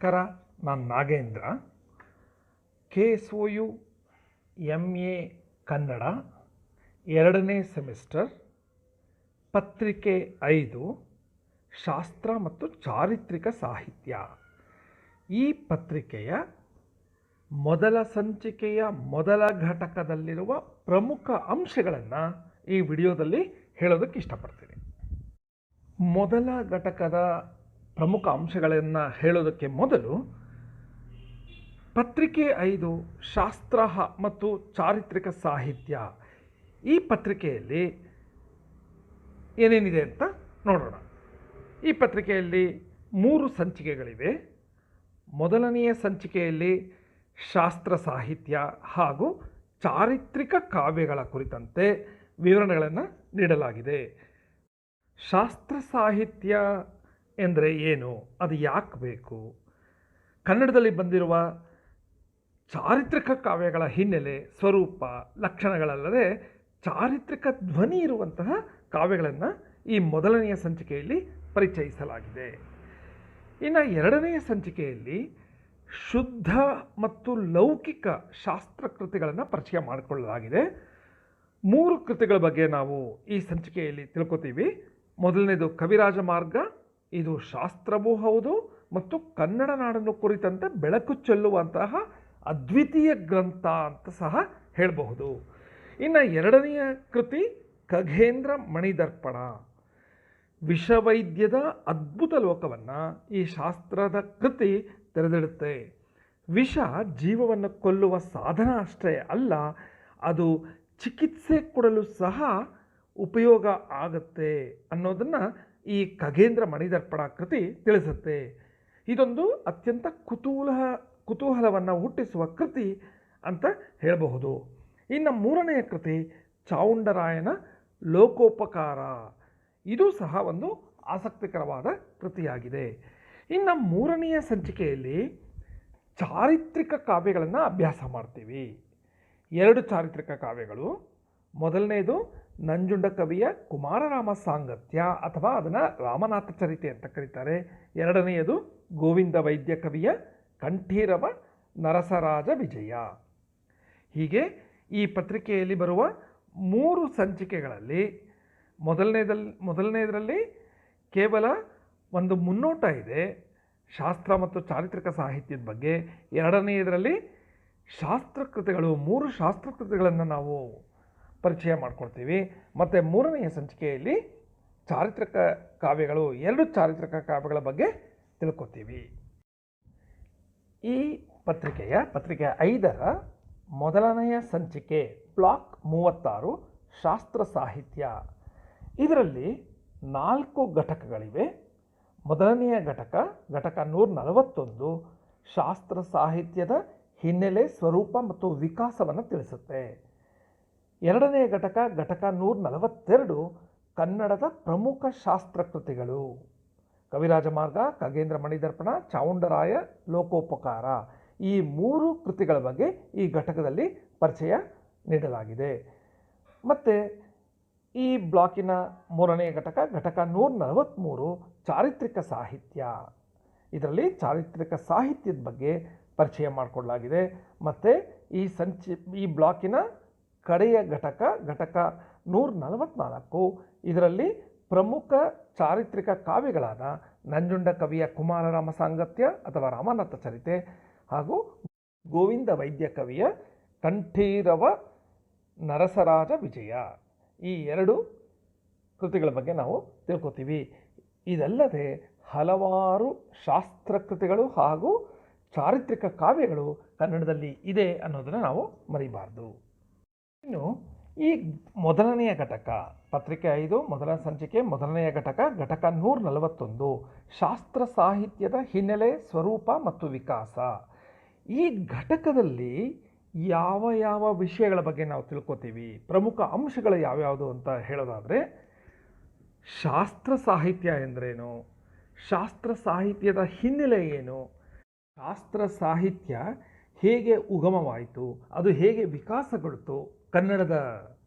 ನಮಸ್ಕಾರ. ನಾನು Nagendra, KSOU MA Kannada 2ನೇ ಸೆಮಿಸ್ಟರ್, ಪತ್ರಿಕೆ 5 ಶಾಸ್ತ್ರ ಮತ್ತು ಚಾರಿತ್ರಿಕ ಸಾಹಿತ್ಯ. ಈ ಪತ್ರಿಕೆಯ ಮೊದಲ ಸಂಚಿಕೆಯ ಮೊದಲ ಘಟಕದಲ್ಲಿರುವ ಪ್ರಮುಖ ಅಂಶಗಳನ್ನು ಈ ವಿಡಿಯೋದಲ್ಲಿ ಹೇಳೋದಕ್ಕೆ ಇಷ್ಟಪಡ್ತೀನಿ. ಮೊದಲ ಘಟಕದ ಪ್ರಮುಖ ಅಂಶಗಳನ್ನು ಹೇಳೋದಕ್ಕೆ ಮೊದಲು ಪತ್ರಿಕೆ 5 ಶಾಸ್ತ್ರ ಮತ್ತು ಚಾರಿತ್ರಿಕ ಸಾಹಿತ್ಯ ಈ ಪತ್ರಿಕೆಯಲ್ಲಿ ಏನೇನಿದೆ ಅಂತ ನೋಡೋಣ. ಈ ಪತ್ರಿಕೆಯಲ್ಲಿ 3 ಸಂಚಿಕೆಗಳಿವೆ. ಮೊದಲನೆಯ ಸಂಚಿಕೆಯಲ್ಲಿ ಶಾಸ್ತ್ರ ಸಾಹಿತ್ಯ ಹಾಗೂ ಚಾರಿತ್ರಿಕ ಕಾವ್ಯಗಳ ಕುರಿತಂತೆ ವಿವರಣೆಗಳನ್ನು ನೀಡಲಾಗಿದೆ. ಶಾಸ್ತ್ರ ಸಾಹಿತ್ಯ ಎಂದರೆ ಏನು, ಅದು ಯಾಕೆ ಬೇಕು, ಕನ್ನಡದಲ್ಲಿ ಬಂದಿರುವ ಚಾರಿತ್ರಿಕ ಕಾವ್ಯಗಳ ಹಿನ್ನೆಲೆ, ಸ್ವರೂಪ, ಲಕ್ಷಣಗಳಲ್ಲದೆ ಚಾರಿತ್ರಿಕ ಧ್ವನಿ ಇರುವಂತಹ ಕಾವ್ಯಗಳನ್ನು ಈ ಮೊದಲನೆಯ ಸಂಚಿಕೆಯಲ್ಲಿ ಪರಿಚಯಿಸಲಾಗಿದೆ. ಇನ್ನು 2ನೆಯ ಸಂಚಿಕೆಯಲ್ಲಿ ಶುದ್ಧ ಮತ್ತು ಲೌಕಿಕ ಶಾಸ್ತ್ರಕೃತಿಗಳನ್ನು ಪರಿಚಯ ಮಾಡಿಕೊಳ್ಳಲಾಗಿದೆ. 3 ಕೃತಿಗಳ ಬಗ್ಗೆ ನಾವು ಈ ಸಂಚಿಕೆಯಲ್ಲಿ ತಿಳ್ಕೊತೀವಿ. ಮೊದಲನೇದು ಕವಿರಾಜ ಮಾರ್ಗ, ಇದು ಶಾಸ್ತ್ರವೂ ಹೌದು ಮತ್ತು ಕನ್ನಡ ನಾಡನ್ನು ಕುರಿತಂತೆ ಬೆಳಕು ಚೆಲ್ಲುವಂತಹ ಅದ್ವಿತೀಯ ಗ್ರಂಥ ಅಂತ ಸಹ ಹೇಳಬಹುದು. ಇನ್ನು 2ನೆಯ ಕೃತಿ ಖಗೇಂದ್ರ ಮಣಿದರ್ಪಣ, ವಿಷವೈದ್ಯದ ಅದ್ಭುತ ಲೋಕವನ್ನು ಈ ಶಾಸ್ತ್ರದ ಕೃತಿ ತೆರೆದಿಡುತ್ತೆ. ವಿಷ ಜೀವವನ್ನು ಕೊಲ್ಲುವ ಸಾಧನ ಅಷ್ಟೇ ಅಲ್ಲ, ಅದು ಚಿಕಿತ್ಸೆ ಕೊಡಲು ಸಹ ಉಪಯೋಗ ಆಗುತ್ತೆ ಅನ್ನೋದನ್ನು ಈ ಖಗೇಂದ್ರ ಮಣಿದರ್ಪಣ ಕೃತಿ ತಿಳಿಸುತ್ತೆ. ಇದೊಂದು ಅತ್ಯಂತ ಕುತೂಹಲವನ್ನು ಹುಟ್ಟಿಸುವ ಕೃತಿ ಅಂತ ಹೇಳಬಹುದು. ಇನ್ನು 3ನೆಯ ಕೃತಿ ಚಾವುಂಡರಾಯನ ಲೋಕೋಪಕಾರ, ಇದು ಸಹ ಒಂದು ಆಸಕ್ತಿಕರವಾದ ಕೃತಿಯಾಗಿದೆ. ಇನ್ನು 3ನೆಯ ಸಂಚಿಕೆಯಲ್ಲಿ ಚಾರಿತ್ರಿಕ ಕಾವ್ಯಗಳನ್ನು ಅಭ್ಯಾಸ ಮಾಡ್ತೀವಿ. 2 ಚಾರಿತ್ರಿಕ ಕಾವ್ಯಗಳು. ಮೊದಲನೇದು ನಂಜುಂಡ ಕವಿಯ ಕುಮಾರರಾಮ ಸಾಂಗತ್ಯ ಅಥವಾ ಅದನ್ನು ರಾಮನಾಥ ಚರಿತೆ ಅಂತ ಕರೀತಾರೆ. 2ನೆಯದು ಗೋವಿಂದ ವೈದ್ಯ ಕವಿಯ ಕಂಠೀರವ ನರಸರಾಜ ವಿಜಯ. ಹೀಗೆ ಈ ಪತ್ರಿಕೆಯಲ್ಲಿ ಬರುವ 3 ಸಂಚಿಕೆಗಳಲ್ಲಿ ಮೊದಲನೇದರಲ್ಲಿ ಕೇವಲ ಒಂದು ಮುನ್ನೋಟ ಇದೆ ಶಾಸ್ತ್ರ ಮತ್ತು ಚಾರಿತ್ರಿಕ ಸಾಹಿತ್ಯದ ಬಗ್ಗೆ. 2ನೇದರಲ್ಲಿ ಶಾಸ್ತ್ರಕೃತಿಗಳು, 3 ಶಾಸ್ತ್ರಕೃತಿಗಳನ್ನು ನಾವು ಪರಿಚಯ ಮಾಡ್ಕೊಳ್ತೀವಿ. ಮತ್ತು 3ನೆಯ ಸಂಚಿಕೆಯಲ್ಲಿ ಚಾರಿತ್ರಿಕ ಕಾವ್ಯಗಳು, 2 ಚಾರಿತ್ರಿಕ ಕಾವ್ಯಗಳ ಬಗ್ಗೆ ತಿಳ್ಕೊತೀವಿ. ಈ ಪತ್ರಿಕೆ 5ರ ಮೊದಲನೆಯ ಸಂಚಿಕೆ ಬ್ಲಾಕ್ 36 ಶಾಸ್ತ್ರ ಸಾಹಿತ್ಯ. ಇದರಲ್ಲಿ 4 ಘಟಕಗಳಿವೆ. ಮೊದಲನೆಯ ಘಟಕ 141 ಶಾಸ್ತ್ರ ಸಾಹಿತ್ಯದ ಹಿನ್ನೆಲೆ, ಸ್ವರೂಪ ಮತ್ತು ವಿಕಾಸವನ್ನು ತಿಳಿಸುತ್ತೆ. 2ನೇ ಘಟಕ 142 ಕನ್ನಡದ ಪ್ರಮುಖ ಶಾಸ್ತ್ರಕೃತಿಗಳು, ಕವಿರಾಜ ಮಾರ್ಗ, ಖಗೇಂದ್ರ ಮಣಿದರ್ಪಣ, ಚಾವುಂಡರಾಯ ಲೋಕೋಪಕಾರ, ಈ 3 ಕೃತಿಗಳ ಬಗ್ಗೆ ಈ ಘಟಕದಲ್ಲಿ ಪರಿಚಯ ನೀಡಲಾಗಿದೆ. ಮತ್ತು ಈ ಬ್ಲಾಕಿನ 3ನೇ ಘಟಕ 143 ಚಾರಿತ್ರಿಕ ಸಾಹಿತ್ಯ. ಇದರಲ್ಲಿ ಚಾರಿತ್ರಿಕ ಸಾಹಿತ್ಯದ ಬಗ್ಗೆ ಪರಿಚಯ ಮಾಡಿಕೊಡಲಾಗಿದೆ. ಮತ್ತು ಈ ಬ್ಲಾಕಿನ ಕಡೆಯ ಘಟಕ 144 ಇದರಲ್ಲಿ ಪ್ರಮುಖ ಚಾರಿತ್ರಿಕ ಕಾವ್ಯಗಳಾದ ನಂಜುಂಡ ಕವಿಯ ಕುಮಾರರಾಮ ಸಾಂಗತ್ಯ ಅಥವಾ ರಾಮನಾಥ ಚರಿತೆ ಹಾಗೂ ಗೋವಿಂದ ವೈದ್ಯ ಕವಿಯ ಕಂಠೀರವ ನರಸರಾಜ ವಿಜಯ, ಈ 2 ಕೃತಿಗಳ ಬಗ್ಗೆ ನಾವು ತಿಳ್ಕೊತೀವಿ. ಇದಲ್ಲದೆ ಹಲವಾರು ಶಾಸ್ತ್ರಕೃತಿಗಳು ಹಾಗೂ ಚಾರಿತ್ರಿಕ ಕಾವ್ಯಗಳು ಕನ್ನಡದಲ್ಲಿ ಇದೆ ಅನ್ನೋದನ್ನು ನಾವು ಮರಿಬಾರ್ದು. ಇನ್ನು ಈ ಮೊದಲನೆಯ ಘಟಕ ಪತ್ರಿಕೆ 5 ಮೊದಲ ಸಂಚಿಕೆ ಮೊದಲನೆಯ ಘಟಕ 141 ಶಾಸ್ತ್ರ ಸಾಹಿತ್ಯದ ಹಿನ್ನೆಲೆ, ಸ್ವರೂಪ ಮತ್ತು ವಿಕಾಸ. ಈ ಘಟಕದಲ್ಲಿ ಯಾವ ವಿಷಯಗಳ ಬಗ್ಗೆ ನಾವು ತಿಳ್ಕೊತೀವಿ, ಪ್ರಮುಖ ಅಂಶಗಳು ಯಾವ್ಯಾವುದು ಅಂತ ಹೇಳೋದಾದರೆ, ಶಾಸ್ತ್ರ ಸಾಹಿತ್ಯ ಎಂದರೇನು, ಶಾಸ್ತ್ರ ಸಾಹಿತ್ಯದ ಹಿನ್ನೆಲೆ ಏನು, ಶಾಸ್ತ್ರ ಸಾಹಿತ್ಯ ಹೇಗೆ ಉಗಮವಾಯಿತು, ಅದು ಹೇಗೆ ವಿಕಾಸಗೊಳ್ತು ಕನ್ನಡದ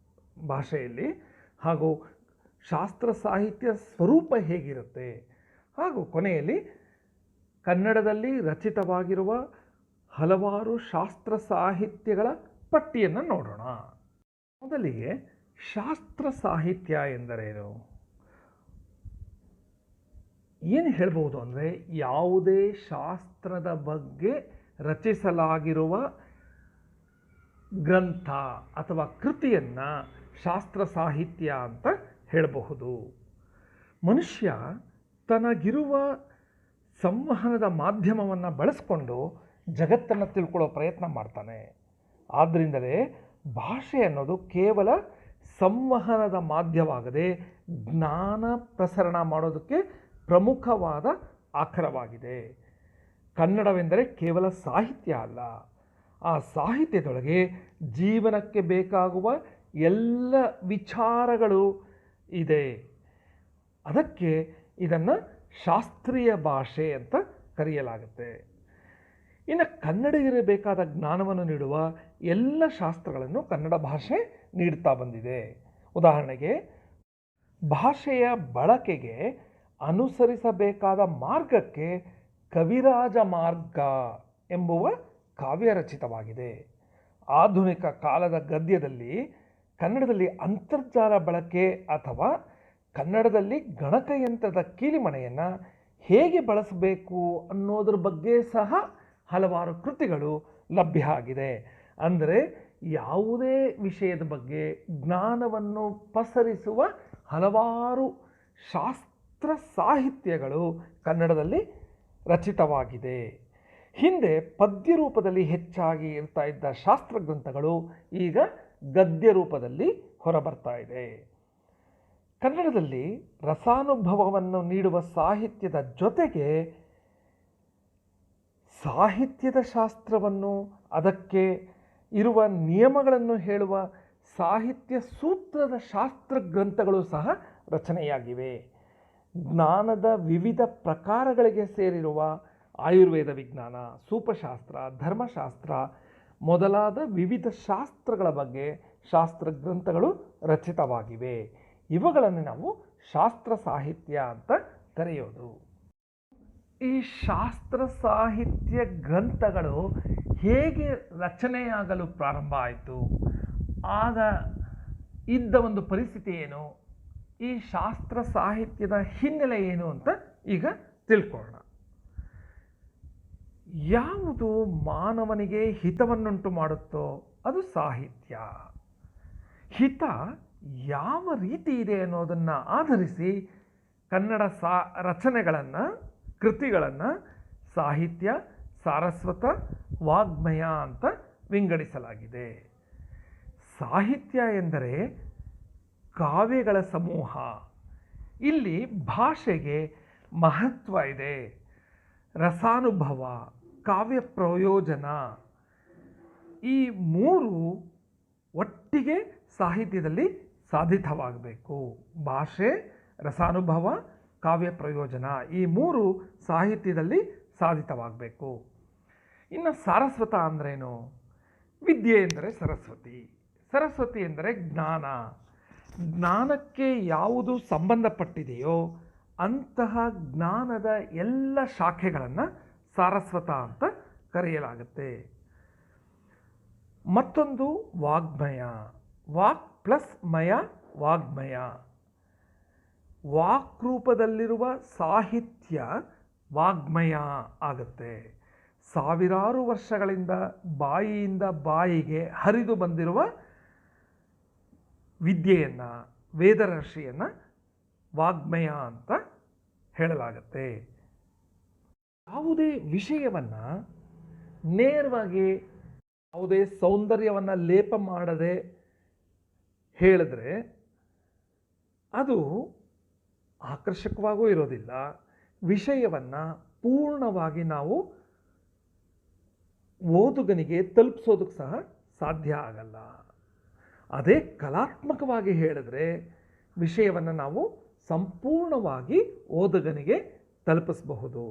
ಭಾಷೆಯಲ್ಲಿ, ಹಾಗೂ ಶಾಸ್ತ್ರ ಸಾಹಿತ್ಯ ಸ್ವರೂಪ ಹೇಗಿರುತ್ತೆ, ಹಾಗೂ ಕೊನೆಯಲ್ಲಿ ಕನ್ನಡದಲ್ಲಿ ರಚಿತವಾಗಿರುವ ಹಲವಾರು ಶಾಸ್ತ್ರ ಸಾಹಿತ್ಯಗಳ ಪಟ್ಟಿಯನ್ನು ನೋಡೋಣ. ಮೊದಲಿಗೆ ಶಾಸ್ತ್ರ ಸಾಹಿತ್ಯ ಎಂದರೇನು? ಏನು ಹೇಳ್ಬೋದು ಅಂದರೆ, ಯಾವುದೇ ಶಾಸ್ತ್ರದ ಬಗ್ಗೆ ರಚಿಸಲಾಗಿರುವ ಗ್ರಂಥ ಅಥವಾ ಕೃತಿಯನ್ನು ಶಾಸ್ತ್ರ ಸಾಹಿತ್ಯ ಅಂತ ಹೇಳಬಹುದು. ಮನುಷ್ಯ ತನಗಿರುವ ಸಂವಹನದ ಮಾಧ್ಯಮವನ್ನು ಬಳಸ್ಕೊಂಡು ಜಗತ್ತನ್ನು ತಿಳ್ಕೊಳ್ಳೋ ಪ್ರಯತ್ನ ಮಾಡ್ತಾನೆ. ಆದ್ದರಿಂದಲೇ ಭಾಷೆ ಅನ್ನೋದು ಕೇವಲ ಸಂವಹನದ ಮಾಧ್ಯಮವಾಗದೆ ಜ್ಞಾನ ಪ್ರಸರಣ ಮಾಡೋದಕ್ಕೆ ಪ್ರಮುಖವಾದ ಆಕರವಾಗಿದೆ. ಕನ್ನಡವೆಂದರೆ ಕೇವಲ ಸಾಹಿತ್ಯ ಅಲ್ಲ, ಆ ಸಾಹಿತ್ಯದೊಳಗೆ ಜೀವನಕ್ಕೆ ಬೇಕಾಗುವ ಎಲ್ಲ ವಿಚಾರಗಳು ಇದೆ. ಅದಕ್ಕೆ ಇದನ್ನು ಶಾಸ್ತ್ರೀಯ ಭಾಷೆ ಅಂತ ಕರೆಯಲಾಗುತ್ತೆ. ಇನ್ನು ಕನ್ನಡಿಗರಿಗೆ ಬೇಕಾದ ಜ್ಞಾನವನ್ನು ನೀಡುವ ಎಲ್ಲ ಶಾಸ್ತ್ರಗಳನ್ನು ಕನ್ನಡ ಭಾಷೆ ನೀಡುತ್ತಾ ಬಂದಿದೆ. ಉದಾಹರಣೆಗೆ, ಭಾಷೆಯ ಬಳಕೆಗೆ ಅನುಸರಿಸಬೇಕಾದ ಮಾರ್ಗಕ್ಕೆ ಕವಿರಾಜ ಮಾರ್ಗ ಎಂಬುವ ಕಾವ್ಯ ರಚಿತವಾಗಿದೆ. ಆಧುನಿಕ ಕಾಲದ ಗದ್ಯದಲ್ಲಿ ಕನ್ನಡದಲ್ಲಿ ಅಂತರ್ಜಾಲ ಬಳಕೆ ಅಥವಾ ಕನ್ನಡದಲ್ಲಿ ಗಣಕಯಂತ್ರದ ಕೀಲಿಮಣೆಯನ್ನು ಹೇಗೆ ಬಳಸಬೇಕು ಅನ್ನೋದ್ರ ಬಗ್ಗೆ ಸಹ ಹಲವಾರು ಕೃತಿಗಳು ಲಭ್ಯ ಆಗಿದೆ. ಅಂದರೆ ಯಾವುದೇ ವಿಷಯದ ಬಗ್ಗೆ ಜ್ಞಾನವನ್ನು ಪಸರಿಸುವ ಹಲವಾರು ಶಾಸ್ತ್ರ ಸಾಹಿತ್ಯಗಳು ಕನ್ನಡದಲ್ಲಿ ರಚಿತವಾಗಿದೆ. ಹಿಂದೆ ಪದ್ಯ ರೂಪದಲ್ಲಿ ಹೆಚ್ಚಾಗಿ ಇರ್ತಾ ಇದ್ದ ಶಾಸ್ತ್ರ ಗ್ರಂಥಗಳು ಈಗ ಗದ್ಯ ರೂಪದಲ್ಲಿ ಹೊರಬರ್ತಾ ಇದೆ. ಕನ್ನಡದಲ್ಲಿ ರಸಾನುಭವವನ್ನು ನೀಡುವ ಸಾಹಿತ್ಯದ ಜೊತೆಗೆ ಸಾಹಿತ್ಯದ ಶಾಸ್ತ್ರವನ್ನು, ಅದಕ್ಕೆ ಇರುವ ನಿಯಮಗಳನ್ನು ಹೇಳುವ ಸಾಹಿತ್ಯ ಸೂತ್ರದ ಶಾಸ್ತ್ರ ಗ್ರಂಥಗಳು ಸಹ ರಚನೆಯಾಗಿವೆ. ಜ್ಞಾನದ ವಿವಿಧ ಪ್ರಕಾರಗಳಿಗೆ ಸೇರಿರುವ ಆಯುರ್ವೇದ ವಿಜ್ಞಾನ, ಸೂಪಶಾಸ್ತ್ರ, ಧರ್ಮಶಾಸ್ತ್ರ ಮೊದಲಾದ ವಿವಿಧ ಶಾಸ್ತ್ರಗಳ ಬಗ್ಗೆ ಶಾಸ್ತ್ರ ಗ್ರಂಥಗಳು ರಚಿತವಾಗಿವೆ. ಇವುಗಳನ್ನು ನಾವು ಶಾಸ್ತ್ರ ಸಾಹಿತ್ಯ ಅಂತ ಕರೆಯೋದು. ಈ ಶಾಸ್ತ್ರ ಸಾಹಿತ್ಯ ಗ್ರಂಥಗಳು ಹೇಗೆ ರಚನೆಯಾಗಲು ಪ್ರಾರಂಭ ಆಯಿತು, ಆಗ ಇದ್ದ ಒಂದು ಪರಿಸ್ಥಿತಿ ಏನು, ಈ ಶಾಸ್ತ್ರ ಸಾಹಿತ್ಯದ ಹಿನ್ನೆಲೆ ಏನು ಅಂತ ಈಗ ತಿಳ್ಕೊಳ್ಳೋಣ. ಯಾವುದು ಮಾನವನಿಗೆ ಹಿತವನ್ನುಂಟು ಮಾಡುತ್ತೋ ಅದು ಸಾಹಿತ್ಯ. ಹಿತ ಯಾವ ರೀತಿ ಇದೆ ಅನ್ನೋದನ್ನು ಆಧರಿಸಿ ಕನ್ನಡ ರಚನೆಗಳನ್ನು, ಕೃತಿಗಳನ್ನು ಸಾಹಿತ್ಯ, ಸಾರಸ್ವತ, ವಾಗ್ಮಯ ಅಂತ ವಿಂಗಡಿಸಲಾಗಿದೆ. ಸಾಹಿತ್ಯ ಎಂದರೆ ಕಾವ್ಯಗಳ ಸಮೂಹ. ಇಲ್ಲಿ ಭಾಷೆಗೆ ಮಹತ್ವ ಇದೆ. ರಸಾನುಭವ, ಕಾವ್ಯ ಪ್ರಯೋಜನ, ಈ ಮೂರು ಒಟ್ಟಿಗೆ ಸಾಹಿತ್ಯದಲ್ಲಿ ಸಾಧಿತವಾಗಬೇಕು. ಭಾಷೆ, ರಸಾನುಭವ, ಕಾವ್ಯ ಪ್ರಯೋಜನ, ಈ ಮೂರು ಸಾಹಿತ್ಯದಲ್ಲಿ ಸಾಧಿತವಾಗಬೇಕು. ಇನ್ನು ಸಾರಸ್ವತ ಅಂದ್ರೇನು? ವಿದ್ಯೆ ಎಂದರೆ ಸರಸ್ವತಿ, ಸರಸ್ವತಿ ಎಂದರೆ ಜ್ಞಾನ. ಜ್ಞಾನಕ್ಕೆ ಯಾವುದು ಸಂಬಂಧಪಟ್ಟಿದೆಯೋ ಅಂತಹ ಜ್ಞಾನದ ಎಲ್ಲ ಶಾಖೆಗಳನ್ನು ಸಾರಸ್ವತ ಅಂತ ಕರೆಯಲಾಗುತ್ತೆ. ಮತ್ತೊಂದು ವಾಗ್ಮಯ, ವಾಕ್ ಪ್ಲಸ್ ಮಯ, ವಾಗ್ಮಯ. ವಾಕ್ ರೂಪದಲ್ಲಿರುವ ಸಾಹಿತ್ಯ ವಾಗ್ಮಯ ಆಗುತ್ತೆ. ಸಾವಿರಾರು ವರ್ಷಗಳಿಂದ ಬಾಯಿಯಿಂದ ಬಾಯಿಗೆ ಹರಿದು ಬಂದಿರುವ ವಿದ್ಯೆಯನ್ನು, ವೇದರಾಶಿಯನ್ನು ವಾಗ್ಮಯ ಅಂತ ಹೇಳಲಾಗುತ್ತೆ. ಯಾವುದೇ ವಿಷಯವನ್ನು ನೇರವಾಗಿ ಯಾವುದೇ ಸೌಂದರ್ಯವನ್ನು ಲೇಪ ಮಾಡದೆ ಹೇಳಿದ್ರೆ ಅದು ಆಕರ್ಷಕವಾಗೂ ಇರೋದಿಲ್ಲ. ವಿಷಯವನ್ನು ಪೂರ್ಣವಾಗಿ ನಾವು ಓದುಗನಿಗೆ ತಲುಪಿಸೋದಕ್ಕೆ ಸಹ ಸಾಧ್ಯ ಆಗಲ್ಲ. ಅದೇ ಕಲಾತ್ಮಕವಾಗಿ ಹೇಳಿದ್ರೆ ವಿಷಯವನ್ನು ನಾವು ಸಂಪೂರ್ಣವಾಗಿ ಓದುಗನಿಗೆ ತಲುಪಿಸಬಹುದು.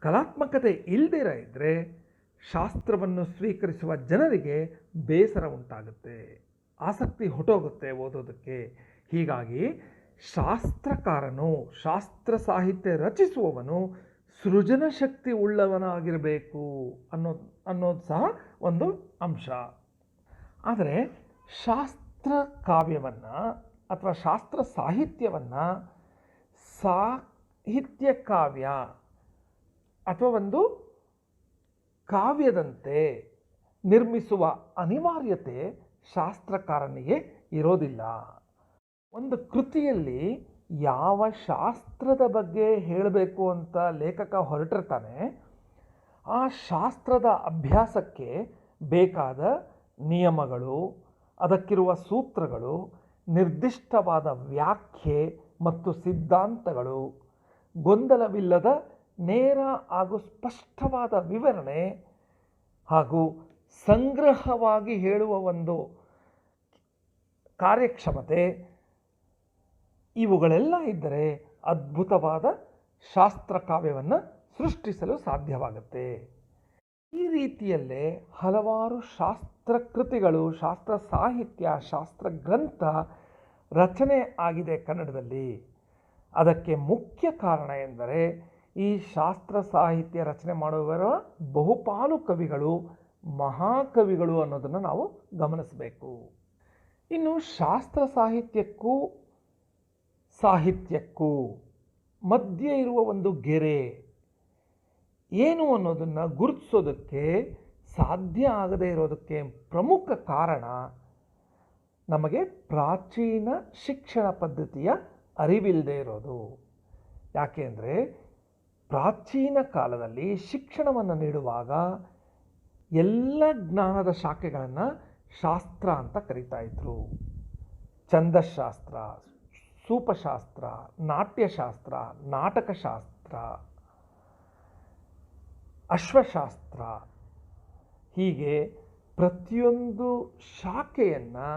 ಕಲಾತ್ಮಕತೆ ಇಲ್ಲದಿರ ಇದ್ದರೆ ಶಾಸ್ತ್ರವನ್ನು ಸ್ವೀಕರಿಸುವ ಜನರಿಗೆ ಬೇಸರ ಉಂಟಾಗುತ್ತೆ, ಆಸಕ್ತಿ ಹೊಟ್ಟೋಗುತ್ತೆ ಓದೋದಕ್ಕೆ. ಹೀಗಾಗಿ ಶಾಸ್ತ್ರಕಾರನು, ಶಾಸ್ತ್ರ ಸಾಹಿತ್ಯ ರಚಿಸುವವನು ಸೃಜನ ಶಕ್ತಿ ಉಳ್ಳವನಾಗಿರಬೇಕು ಅನ್ನೋದು ಸಹ ಒಂದು ಅಂಶ. ಆದರೆ ಶಾಸ್ತ್ರ ಕಾವ್ಯವನ್ನು ಅಥವಾ ಶಾಸ್ತ್ರ ಸಾಹಿತ್ಯವನ್ನು ಸಾಹಿತ್ಯ ಕಾವ್ಯ ಅಥವಾ ಒಂದು ಕಾವ್ಯದಂತೆ ನಿರ್ಮಿಸುವ ಅನಿವಾರ್ಯತೆ ಶಾಸ್ತ್ರಕಾರನಿಗೆ ಇರೋದಿಲ್ಲ. ಒಂದು ಕೃತಿಯಲ್ಲಿ ಯಾವ ಶಾಸ್ತ್ರದ ಬಗ್ಗೆ ಹೇಳಬೇಕು ಅಂತ ಲೇಖಕ ಹೊರಟಿರ್ತಾನೆ, ಆ ಶಾಸ್ತ್ರದ ಅಭ್ಯಾಸಕ್ಕೆ ಬೇಕಾದ ನಿಯಮಗಳು, ಅದಕ್ಕಿರುವ ಸೂತ್ರಗಳು, ನಿರ್ದಿಷ್ಟವಾದ ವ್ಯಾಖ್ಯೆ ಮತ್ತು ಸಿದ್ಧಾಂತಗಳು, ಗೊಂದಲವಿಲ್ಲದ ನೇರ ಹಾಗೂ ಸ್ಪಷ್ಟವಾದ ವಿವರಣೆ ಹಾಗೂ ಸಂಗ್ರಹವಾಗಿ ಹೇಳುವ ಒಂದು ಕಾರ್ಯಕ್ಷಮತೆ, ಇವುಗಳೆಲ್ಲ ಇದ್ದರೆ ಅದ್ಭುತವಾದ ಶಾಸ್ತ್ರಕಾವ್ಯವನ್ನು ಸೃಷ್ಟಿಸಲು ಸಾಧ್ಯವಾಗುತ್ತೆ. ಈ ರೀತಿಯಲ್ಲೇ ಹಲವಾರು ಶಾಸ್ತ್ರಕೃತಿಗಳು, ಶಾಸ್ತ್ರ ಸಾಹಿತ್ಯ, ಶಾಸ್ತ್ರ ಗ್ರಂಥ ರಚನೆ ಆಗಿದೆ ಕನ್ನಡದಲ್ಲಿ. ಅದಕ್ಕೆ ಮುಖ್ಯ ಕಾರಣ ಎಂದರೆ ಈ ಶಾಸ್ತ್ರ ಸಾಹಿತ್ಯ ರಚನೆ ಮಾಡುವವರ ಬಹುಪಾಲು ಕವಿಗಳು ಮಹಾಕವಿಗಳು ಅನ್ನೋದನ್ನು ನಾವು ಗಮನಿಸಬೇಕು. ಇನ್ನು ಶಾಸ್ತ್ರ ಸಾಹಿತ್ಯಕ್ಕೂ ಮಧ್ಯೆ ಇರುವ ಒಂದು ಗೆರೆ ಏನು ಅನ್ನೋದನ್ನು ಗುರುತಿಸೋದಕ್ಕೆ ಸಾಧ್ಯ ಆಗದೇ ಇರೋದಕ್ಕೆ ಪ್ರಮುಖ ಕಾರಣ ನಮಗೆ ಪ್ರಾಚೀನ ಶಿಕ್ಷಣ ಪದ್ಧತಿಯ ಅರಿವಿಲ್ಲದೆ ಇರೋದು. ಯಾಕೆ ಅಂದರೆ ಪ್ರಾಚೀನ ಕಾಲದಲ್ಲಿ ಶಿಕ್ಷಣವನ್ನು ನೀಡುವಾಗ ಎಲ್ಲ ಜ್ಞಾನದ ಶಾಖೆಗಳನ್ನು ಶಾಸ್ತ್ರ ಅಂತ ಕರೀತಾ ಇದ್ರು. ಛಂದಶಾಸ್ತ್ರ, ಸೂಪಶಾಸ್ತ್ರ, ನಾಟ್ಯಶಾಸ್ತ್ರ, ನಾಟಕಶಾಸ್ತ್ರ, ಅಶ್ವಶಾಸ್ತ್ರ, ಹೀಗೆ ಪ್ರತಿಯೊಂದು ಶಾಖೆಯನ್ನು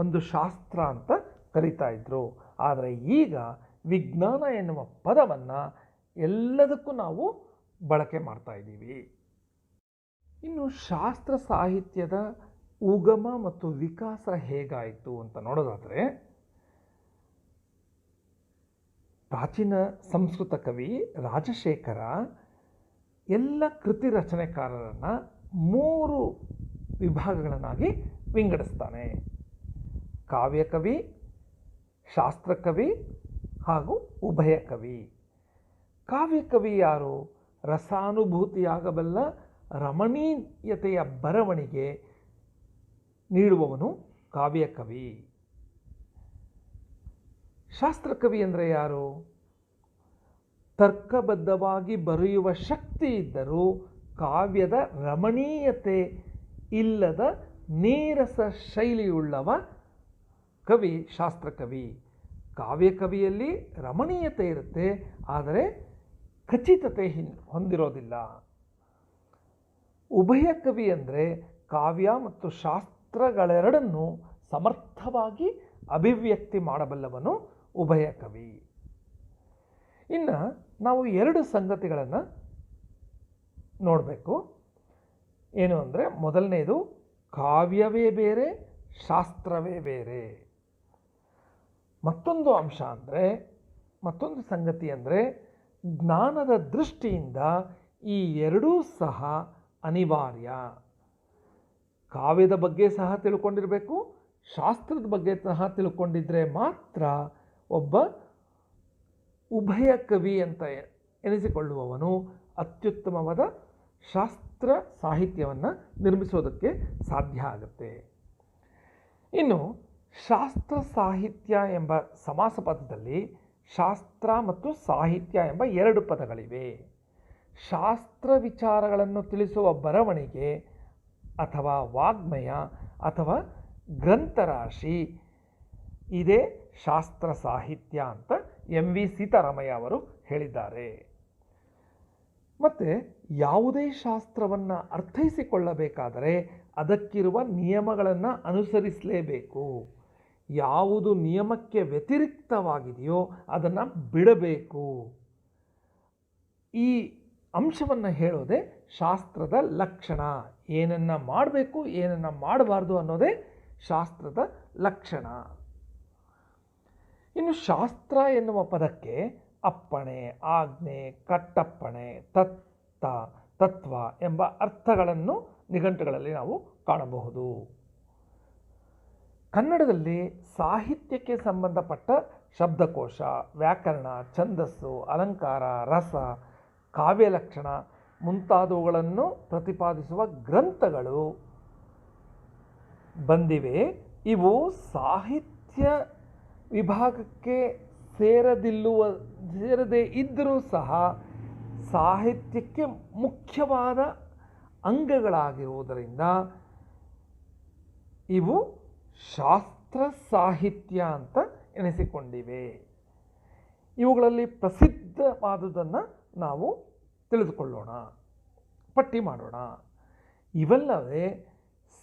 ಒಂದು ಶಾಸ್ತ್ರ ಅಂತ ಕರೀತಾ ಇದ್ರು. ಆದರೆ ಈಗ ವಿಜ್ಞಾನ ಎನ್ನುವ ಪದವನ್ನು ಎಲ್ಲದಕ್ಕೂ ನಾವು ಬಳಕೆ ಮಾಡ್ತಾ ಇದ್ದೀವಿ. ಇನ್ನು ಶಾಸ್ತ್ರ ಸಾಹಿತ್ಯದ ಉಗಮ ಮತ್ತು ವಿಕಾಸ ಹೇಗಾಯಿತು ಅಂತ ನೋಡೋದಾದರೆ, ಪ್ರಾಚೀನ ಸಂಸ್ಕೃತ ಕವಿ ರಾಜಶೇಖರ ಎಲ್ಲ ಕೃತಿ ರಚನೆಕಾರರನ್ನು 3 ವಿಭಾಗಗಳನ್ನಾಗಿ ವಿಂಗಡಿಸ್ತಾನೆ. ಕಾವ್ಯಕವಿ, ಶಾಸ್ತ್ರಕವಿ ಹಾಗೂ ಉಭಯ ಕವಿ. ಕಾವ್ಯಕವಿ ಯಾರು? ರಸಾನುಭೂತಿಯಾಗಬಲ್ಲ ರಮಣೀಯತೆಯ ಬರವಣಿಗೆ ನೀಡುವವನು ಕಾವ್ಯಕವಿ. ಶಾಸ್ತ್ರಕವಿ ಅಂದರೆ ಯಾರು? ತರ್ಕಬದ್ಧವಾಗಿ ಬರೆಯುವ ಶಕ್ತಿ ಇದ್ದರೂ ಕಾವ್ಯದ ರಮಣೀಯತೆ ಇಲ್ಲದ ನೀರಸ ಶೈಲಿಯುಳ್ಳವ ಕವಿ ಶಾಸ್ತ್ರಕವಿ. ಕಾವ್ಯಕವಿಯಲ್ಲಿ ರಮಣೀಯತೆ ಇರುತ್ತೆ, ಆದರೆ ಖಚಿತತೆ ಹೊಂದಿರೋದಿಲ್ಲ. ಉಭಯ ಕವಿ ಅಂದರೆ ಕಾವ್ಯ ಮತ್ತು ಶಾಸ್ತ್ರಗಳೆರಡನ್ನೂ ಸಮರ್ಥವಾಗಿ ಅಭಿವ್ಯಕ್ತಿ ಮಾಡಬಲ್ಲವನು ಉಭಯ ಕವಿ. ಇನ್ನು ನಾವು 2 ಸಂಗತಿಗಳನ್ನು ನೋಡಬೇಕು. ಏನು ಅಂದರೆ, ಮೊದಲನೇದು ಕಾವ್ಯವೇ ಬೇರೆ, ಶಾಸ್ತ್ರವೇ ಬೇರೆ. ಮತ್ತೊಂದು ಸಂಗತಿ ಅಂದರೆ ಜ್ಞಾನದ ದೃಷ್ಟಿಯಿಂದ ಈ ಎರಡೂ ಸಹ ಅನಿವಾರ್ಯ. ಕಾವ್ಯದ ಬಗ್ಗೆ ಸಹ ತಿಳ್ಕೊಂಡಿರಬೇಕು, ಶಾಸ್ತ್ರದ ಬಗ್ಗೆ ಸಹ ತಿಳ್ಕೊಂಡಿದ್ರೆ ಮಾತ್ರ ಒಬ್ಬ ಉಭಯ ಕವಿ ಅಂತ ಎನಿಸಿಕೊಳ್ಳುವವನು ಅತ್ಯುತ್ತಮವಾದ ಶಾಸ್ತ್ರ ಸಾಹಿತ್ಯವನ್ನು ನಿರ್ಮಿಸೋದಕ್ಕೆ ಸಾಧ್ಯ ಆಗುತ್ತೆ. ಇನ್ನು ಶಾಸ್ತ್ರ ಸಾಹಿತ್ಯ ಎಂಬ ಸಮಾಸ ಪದದಲ್ಲಿ ಶಾಸ್ತ್ರ ಮತ್ತು ಸಾಹಿತ್ಯ ಎಂಬ 2 ಪದಗಳಿವೆ. ಶಾಸ್ತ್ರ ವಿಚಾರಗಳನ್ನು ತಿಳಿಸುವ ಬರವಣಿಗೆ ಅಥವಾ ವಾಗ್ಮಯ ಅಥವಾ ಗ್ರಂಥರಾಶಿ ಇದೇ ಶಾಸ್ತ್ರ ಸಾಹಿತ್ಯ ಅಂತ MV ಸೀತಾರಾಮಯ್ಯ ಅವರು ಹೇಳಿದ್ದಾರೆ. ಮತ್ತು ಯಾವುದೇ ಶಾಸ್ತ್ರವನ್ನು ಅರ್ಥೈಸಿಕೊಳ್ಳಬೇಕಾದರೆ ಅದಕ್ಕಿರುವ ನಿಯಮಗಳನ್ನು ಅನುಸರಿಸಲೇಬೇಕು. ಯಾವುದು ನಿಯಮಕ್ಕೆ ವ್ಯತಿರಿಕ್ತವಾಗಿದೆಯೋ ಅದನ್ನು ಬಿಡಬೇಕು. ಈ ಅಂಶವನ್ನು ಹೇಳೋದೇ ಶಾಸ್ತ್ರದ ಲಕ್ಷಣ. ಏನನ್ನು ಮಾಡಬೇಕು, ಏನನ್ನು ಮಾಡಬಾರ್ದು ಅನ್ನೋದೇ ಶಾಸ್ತ್ರದ ಲಕ್ಷಣ. ಇನ್ನು ಶಾಸ್ತ್ರ ಎನ್ನುವ ಪದಕ್ಕೆ ಅಪ್ಪಣೆ, ಆಜ್ಞೆ, ಕಟ್ಟಪ್ಪಣೆ, ತತ್ವ ಎಂಬ ಅರ್ಥಗಳನ್ನು ನಿಘಂಟುಗಳಲ್ಲಿ ನಾವು ಕಾಣಬಹುದು. ಕನ್ನಡದಲ್ಲಿ ಸಾಹಿತ್ಯಕ್ಕೆ ಸಂಬಂಧಪಟ್ಟ ಶಬ್ದಕೋಶ, ವ್ಯಾಕರಣ, ಛಂದಸ್ಸು, ಅಲಂಕಾರ, ರಸ, ಕಾವ್ಯಲಕ್ಷಣ ಮುಂತಾದವುಗಳನ್ನು ಪ್ರತಿಪಾದಿಸುವ ಗ್ರಂಥಗಳು ಬಂದಿವೆ. ಇವು ಸಾಹಿತ್ಯ ವಿಭಾಗಕ್ಕೆ ಸೇರದೇ ಇದ್ದರೂ ಸಹ ಸಾಹಿತ್ಯಕ್ಕೆ ಮುಖ್ಯವಾದ ಅಂಗಗಳಾಗಿರುವುದರಿಂದ ಇವು ಶಾಸ್ತ್ರ ಸಾಹಿತ್ಯ ಅಂತ ಎನಿಸಿಕೊಂಡಿವೆ. ಇವುಗಳಲ್ಲಿ ಪ್ರಸಿದ್ಧವಾದುದನ್ನು ನಾವು ತಿಳಿದುಕೊಳ್ಳೋಣ, ಪಟ್ಟಿ ಮಾಡೋಣ. ಇವಲ್ಲದೆ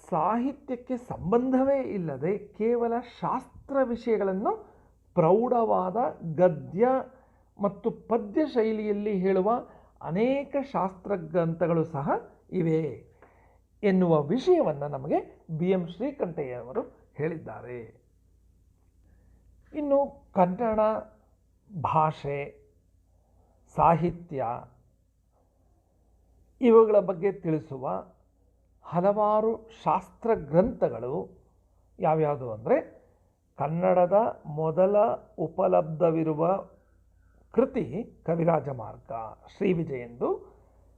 ಸಾಹಿತ್ಯಕ್ಕೆ ಸಂಬಂಧವೇ ಇಲ್ಲದೆ ಕೇವಲ ಶಾಸ್ತ್ರ ವಿಷಯಗಳನ್ನು ಪ್ರೌಢವಾದ ಗದ್ಯ ಮತ್ತು ಪದ್ಯ ಶೈಲಿಯಲ್ಲಿ ಹೇಳುವ ಅನೇಕ ಶಾಸ್ತ್ರ ಗ್ರಂಥಗಳು ಸಹ ಇವೆ ಎನ್ನುವ ವಿಷಯವನ್ನು ನಮಗೆ BM ಶ್ರೀಕಂಠಯ್ಯನವರು ಹೇಳಿದ್ದಾರೆ. ಇನ್ನು ಕನ್ನಡ ಭಾಷೆ, ಸಾಹಿತ್ಯ ಇವುಗಳ ಬಗ್ಗೆ ತಿಳಿಸುವ ಹಲವಾರು ಶಾಸ್ತ್ರ ಗ್ರಂಥಗಳು ಯಾವ್ಯಾವುದು ಅಂದರೆ, ಕನ್ನಡದ ಮೊದಲ ಉಪಲಬ್ಧವಿರುವ ಕೃತಿ ಕವಿರಾಜ ಮಾರ್ಗ ಶ್ರೀ ವಿಜಯಂದು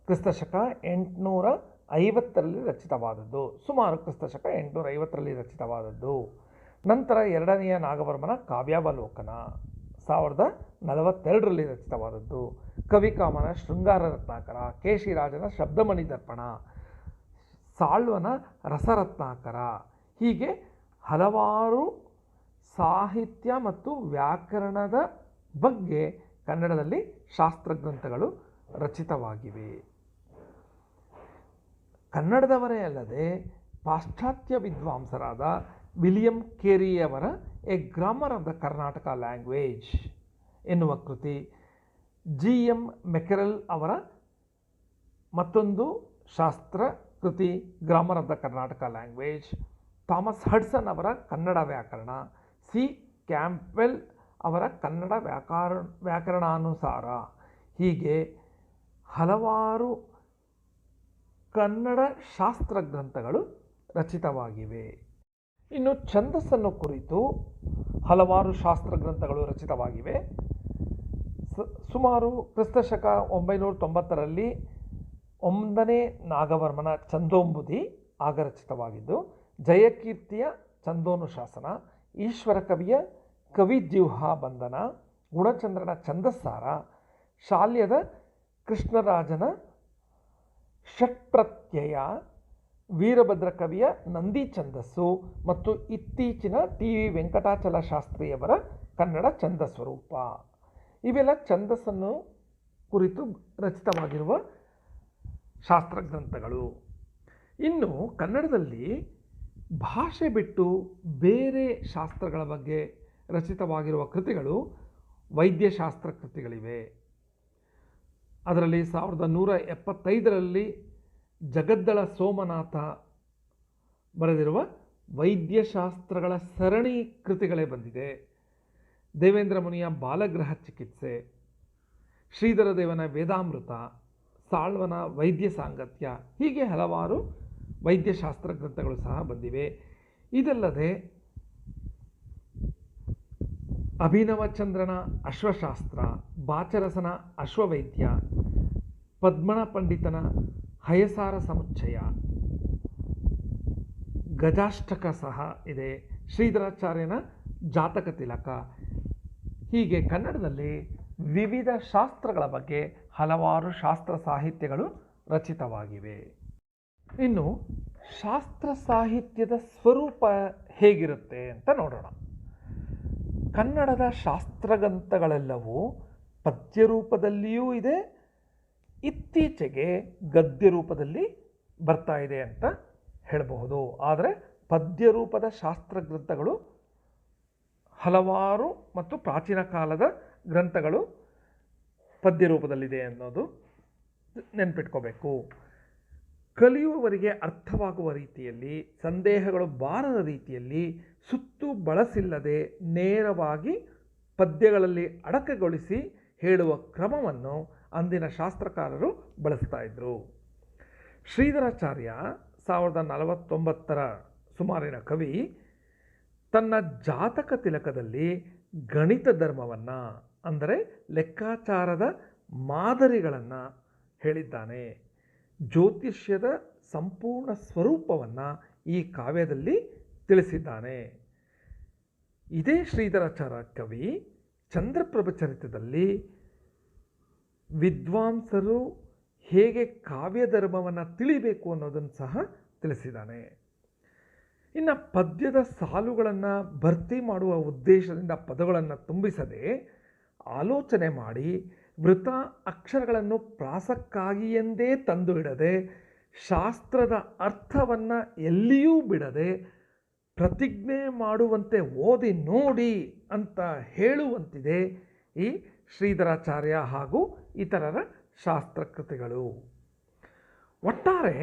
ಕ್ರಿಸ್ತಶಕ 850ರಲ್ಲಿ ರಚಿತವಾದದ್ದು, ಸುಮಾರು ಕ್ರಿಸ್ತಶಕ 850ರಲ್ಲಿ ರಚಿತವಾದದ್ದು. ನಂತರ ಎರಡನೆಯ ನಾಗವರ್ಮನ ಕಾವ್ಯಾವಲೋಕನ 1042ರಲ್ಲಿ ರಚಿತವಾದದ್ದು. ಕವಿಕಾಮನ ಶೃಂಗಾರ ರತ್ನಾಕರ, ಕೇಶಿರಾಜನ ಶಬ್ದಮಣಿ ದರ್ಪಣ, ಸಾಳ್ವನ ರಸರತ್ನಾಕರ, ಹೀಗೆ ಹಲವಾರು ಸಾಹಿತ್ಯ ಮತ್ತು ವ್ಯಾಕರಣದ ಬಗ್ಗೆ ಕನ್ನಡದಲ್ಲಿ ಶಾಸ್ತ್ರಗ್ರಂಥಗಳು ರಚಿತವಾಗಿವೆ. ಕನ್ನಡದವರೇ ಅಲ್ಲದೆ ಪಾಶ್ಚಾತ್ಯ ವಿದ್ವಾಂಸರಾದ ವಿಲಿಯಂ ಕೇರಿಯವರ a grammar of the Karnataka language ಎನ್ನುವ ಕೃತಿ, GM ಮೆಕೆರೆಲ್ ಅವರ ಮತ್ತೊಂದು ಶಾಸ್ತ್ರ ಕೃತಿ grammar of the Karnataka language, Thomas Hodson ಅವರ ಕನ್ನಡ ವ್ಯಾಕರಣ, C. ಕ್ಯಾಂಪ್ವೆಲ್ ಅವರ ಕನ್ನಡ ವ್ಯಾಕರಣಾನುಸಾರ, ಹೀಗೆ ಹಲವಾರು ಕನ್ನಡ ಶಾಸ್ತ್ರ ಗ್ರಂಥಗಳು ರಚಿತವಾಗಿವೆ. ಇನ್ನು ಛಂದಸ್ಸನ್ನು ಕುರಿತು ಹಲವಾರು ಶಾಸ್ತ್ರ ಗ್ರಂಥಗಳು ರಚಿತವಾಗಿವೆ. ಸುಮಾರು ಕ್ರಿಸ್ತಶಕ 990ರಲ್ಲಿ 1ನೇ ನಾಗವರ್ಮನ ಛಂದೋಂಬುದಿ ಆಗ ರಚಿತವಾಗಿದ್ದು, ಜಯಕೀರ್ತಿಯ ಛಂದೋನುಶಾಸನ, ಈಶ್ವರ ಕವಿಯ ಕವಿಜಿಹ್ವಾ ಬಂಧನ, ಗುಣಚಂದ್ರನ ಛಂದಸ್ಸಾರ, ಶಾಲ್ಯದ ಕೃಷ್ಣರಾಜನ ಷಟ್ಪ್ರತ್ಯಯ, ವೀರಭದ್ರ ಕವಿಯ ನಂದಿ ಛಂದಸ್ಸು ಮತ್ತು ಇತ್ತೀಚಿನ TV ವೆಂಕಟಾಚಲ ಶಾಸ್ತ್ರಿಯವರ ಕನ್ನಡ ಛಂದಸ್ವರೂಪ. ಇವೆಲ್ಲ ಛಂದಸ್ಸನ್ನು ಕುರಿತು ರಚಿತವಾಗಿರುವ ಶಾಸ್ತ್ರಗ್ರಂಥಗಳು. ಇನ್ನು ಕನ್ನಡದಲ್ಲಿ ಭಾಷೆ ಬಿಟ್ಟು ಬೇರೆ ಶಾಸ್ತ್ರಗಳ ಬಗ್ಗೆ ರಚಿತವಾಗಿರುವ ಕೃತಿಗಳು ವೈದ್ಯಶಾಸ್ತ್ರ ಕೃತಿಗಳಿವೆ. ಅದರಲ್ಲಿ 1175ರಲ್ಲಿ ಜಗದ್ದಳ ಸೋಮನಾಥ ಬರೆದಿರುವ ವೈದ್ಯಶಾಸ್ತ್ರಗಳ ಸರಣಿ ಕೃತಿಗಳೇ ಬಂದಿದೆ. ದೇವೇಂದ್ರ ಮುನಿಯ ಬಾಲಗ್ರಹ ಚಿಕಿತ್ಸೆ, ಶ್ರೀಧರ ದೇವನ ವೇದಾಮೃತ, ಸಾಳ್ವನ ವೈದ್ಯ ಸಾಂಗತ್ಯ, ಹೀಗೆ ಹಲವಾರು ವೈದ್ಯಶಾಸ್ತ್ರ ಗ್ರಂಥಗಳು ಸಹ ಬಂದಿವೆ. ಇದಲ್ಲದೆ ಅಭಿನವಚಂದ್ರನ ಅಶ್ವಶಾಸ್ತ್ರ, ಬಾಚರಸನ ಅಶ್ವವೈದ್ಯ, ಪದ್ಮನ ಪಂಡಿತನ ಹಯಸಾರ ಸಮುಚ್ಚಯ, ಗಜಾಷ್ಟಕ ಸಹ ಇದೆ, ಶ್ರೀಧರಾಚಾರ್ಯನ ಜಾತಕ ತಿಲಕ, ಹೀಗೆ ಕನ್ನಡದಲ್ಲಿ ವಿವಿಧ ಶಾಸ್ತ್ರಗಳ ಬಗ್ಗೆ ಹಲವಾರು ಶಾಸ್ತ್ರ ಸಾಹಿತ್ಯಗಳು ರಚಿತವಾಗಿವೆ. ಇನ್ನು ಶಾಸ್ತ್ರ ಸಾಹಿತ್ಯದ ಸ್ವರೂಪ ಹೇಗಿರುತ್ತೆ ಅಂತ ನೋಡೋಣ. ಕನ್ನಡದ ಶಾಸ್ತ್ರಗ್ರಂಥಗಳೆಲ್ಲವೂ ಪದ್ಯ ರೂಪದಲ್ಲಿಯೂ ಇದೆ, ಇತ್ತೀಚೆಗೆ ಗದ್ಯ ರೂಪದಲ್ಲಿ ಬರ್ತಾ ಇದೆ ಅಂತ ಹೇಳಬಹುದು. ಆದರೆ ಪದ್ಯ ರೂಪದ ಶಾಸ್ತ್ರಗ್ರಂಥಗಳು ಹಲವಾರು ಮತ್ತು ಪ್ರಾಚೀನ ಕಾಲದ ಗ್ರಂಥಗಳು ಪದ್ಯ ರೂಪದಲ್ಲಿದೆ ಅನ್ನೋದು ನೆನ್ಪಿಟ್ಕೋಬೇಕು. ಕಲಿಯುವವರಿಗೆ ಅರ್ಥವಾಗುವ ರೀತಿಯಲ್ಲಿ, ಸಂದೇಹಗಳು ಬಾರದ ರೀತಿಯಲ್ಲಿ, ಸುತ್ತು ಬಳಸಿಲ್ಲದೆ ನೇರವಾಗಿ ಪದ್ಯಗಳಲ್ಲಿ ಅಡಕಗೊಳಿಸಿ ಹೇಳುವ ಕ್ರಮವನ್ನು ಅಂದಿನ ಶಾಸ್ತ್ರಕಾರರು ಬಳಸ್ತಾ ಇದ್ದರು. ಶ್ರೀಧರಾಚಾರ್ಯ 1049 ಸುಮಾರಿನ ಕವಿ ತನ್ನ ಜಾತಕ ತಿಲಕದಲ್ಲಿ ಗಣಿತ ಧರ್ಮವನ್ನು ಅಂದರೆ ಲೆಕ್ಕಾಚಾರದ ಮಾದರಿಗಳನ್ನು ಹೇಳಿದ್ದಾನೆ. ಜ್ಯೋತಿಷ್ಯದ ಸಂಪೂರ್ಣ ಸ್ವರೂಪವನ್ನು ಈ ಕಾವ್ಯದಲ್ಲಿ ತಿಳಿಸಿದ್ದಾನೆ. ಇದೇ ಶ್ರೀಧರಾಚಾರ್ಯ ಕವಿ ಚಂದ್ರಪ್ರಭ ಚರಿತ್ರದಲ್ಲಿ ವಿದ್ವಾಂಸರು ಹೇಗೆ ಕಾವ್ಯ ಧರ್ಮವನ್ನು ತಿಳಿಬೇಕು ಅನ್ನೋದನ್ನು ಸಹ ತಿಳಿಸಿದ್ದಾನೆ. ಇನ್ನು ಪದ್ಯದ ಸಾಲುಗಳನ್ನು ಭರ್ತಿ ಮಾಡುವ ಉದ್ದೇಶದಿಂದ ಪದಗಳನ್ನು ತುಂಬಿಸದೆ ಆಲೋಚನೆ ಮಾಡಿ ವೃತ ಅಕ್ಷರಗಳನ್ನು ಪ್ರಾಸಕ್ಕಾಗಿಯೆಂದೇ ತಂದು ಇಡದೆ ಶಾಸ್ತ್ರದ ಅರ್ಥವನ್ನು ಎಲ್ಲಿಯೂ ಬಿಡದೆ ಪ್ರತಿಜ್ಞೆ ಮಾಡುವಂತೆ ಓದಿ ನೋಡಿ ಅಂತ ಹೇಳುವಂತಿದೆ ಈ ಶ್ರೀಧರಾಚಾರ್ಯ ಹಾಗೂ ಇತರರ ಶಾಸ್ತ್ರಕೃತಿಗಳು. ಒಟ್ಟಾರೆ